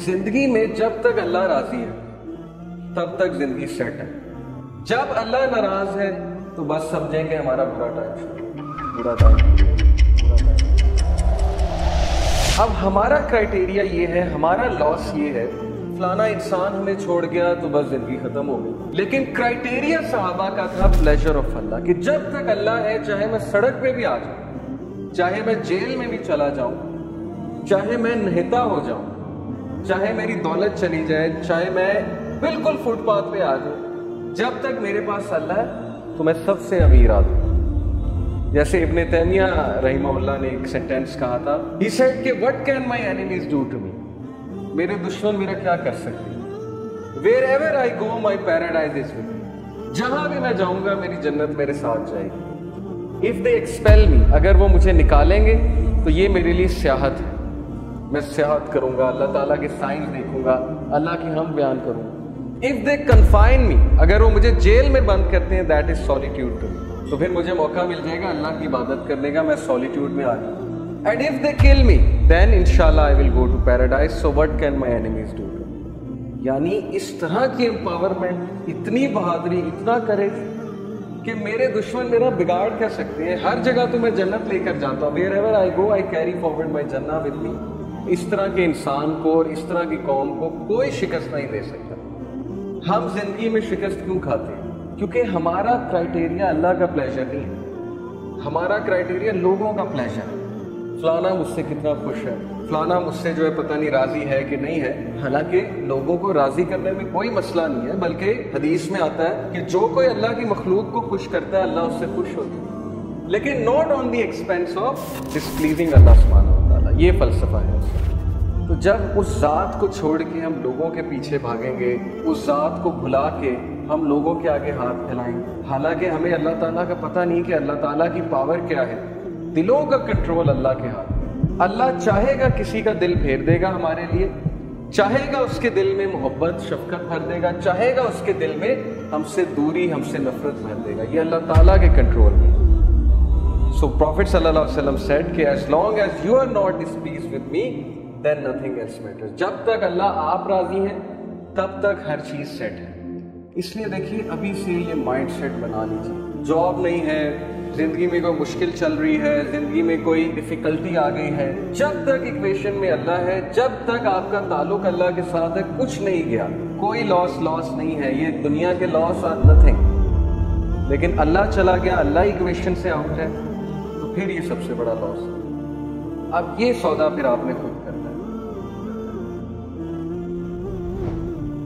जिंदगी में जब तक अल्लाह राजी है तब तक जिंदगी सेट है। जब अल्लाह नाराज है तो बस समझें कि हमारा बुरा टाइम। अब हमारा क्राइटेरिया ये है, हमारा लॉस ये है, फलाना इंसान हमें छोड़ गया तो बस जिंदगी खत्म हो गई। लेकिन क्राइटेरिया सहाबा का था प्लेजर ऑफ अल्लाह, कि जब तक अल्लाह है, चाहे मैं सड़क पे भी आ जाऊं, चाहे मैं जेल में भी चला जाऊं, चाहे मैं नहता हो जाऊं, चाहे मेरी दौलत चली जाए, चाहे मैं बिल्कुल फुटपाथ पे आ जाऊं, जब तक मेरे पास अल्लाह है तो मैं सबसे अमीर आदमी। जैसे इब्ने तैमिया रहिमहुल्लाह ने एक सेंटेंस कहा था, he said कि what can my enemies do to me? मेरे दुश्मन मेरा क्या कर सकते हैं? Wherever I go, my paradise is with me. जहां भी मैं जाऊंगा मेरी जन्नत मेरे साथ जाएगी। If they expel me, अगर वो मुझे निकालेंगे तो ये मेरे लिए सियाहत है। मैं सियाहत करूंगा, अल्लाह ताला के साइंस देखूंगा, अल्लाह की हम बयान करूंगा। If they confine me, अगर वो मुझे जेल में बंद करते हैं, that is solitude to me. तो फिर मुझे मौका मिल जाएगा अल्लाह की इबादत करने का, मैं सॉलिट्यूड में आ गया। And if they kill me, then inshallah I will go to paradise. So what can my enemies do to me? यानी इस तरह की एम्पावरमेंट, इतनी बहादुरी, इतना करेज कि मेरे दुश्मन मेरा बिगाड़ क्या सकते हैं। हर जगह तो मैं जन्नत लेकर जाता हूँ। Wherever I go, I carry forward my Jannah with me. इस तरह के इंसान को और इस तरह की कौम को कोई शिकस्त नहीं दे सकता। हम जिंदगी में शिकस्त क्यों खाते हैं? क्योंकि हमारा क्राइटेरिया अल्लाह का प्लेजर नहीं है, हमारा क्राइटेरिया लोगों का प्लेजर है। फलाना मुझसे कितना खुश है, फलाना मुझसे जो है पता नहीं राजी है कि नहीं है। हालांकि लोगों को राजी करने में कोई मसला नहीं है, बल्कि हदीस में आता है कि जो कोई अल्लाह की मखलूक को खुश करता है अल्लाह उससे खुश होता है, लेकिन not on the expense of displeasing Allah सुब्हानहू व तआला। ये फलसफा है। तो जब उस ज़ात को छोड़ के हम लोगों के पीछे भागेंगे, उस ज़ात को भुला के हम लोगों के आगे हाथ फैलाएंगे, हालांकि हमें अल्लाह ताला का पता नहीं कि अल्लाह ताला की पावर क्या है। दिलों का कंट्रोल अल्लाह के हाथ। अल्लाह चाहेगा किसी का दिल फेर देगा हमारे लिए, चाहेगा उसके दिल में मोहब्बत शफकत भर देगा, चाहेगा उसके दिल में हमसे दूरी, हमसे नफरत भर देगा। ये अल्लाह ताला के कंट्रोल में। सो प्रॉफिट सल्लल्लाहु अलैहि वसल्लम सेड कि as long as you are not displeased with me, then nothing else matters. जब तक अल्लाह आप राजी हैं तब तक हर चीज सेट है। इसलिए देखिए अभी से ये माइंड सेट बना लीजिए। जॉब नहीं है, जिंदगी में कोई मुश्किल चल रही है, जिंदगी में कोई डिफिकल्टी आ गई है, जब तक इक्वेशन में अल्लाह है, जब तक आपका ताल्लुक अल्लाह के साथ है, कुछ नहीं गया, कोई लॉस नहीं है। ये दुनिया के लॉस आर नथिंग। लेकिन अल्लाह चला गया, अल्लाह इक्वेशन से आउट है, तो फिर ये सबसे बड़ा लॉस है। अब ये सौदा फिर आपने खुद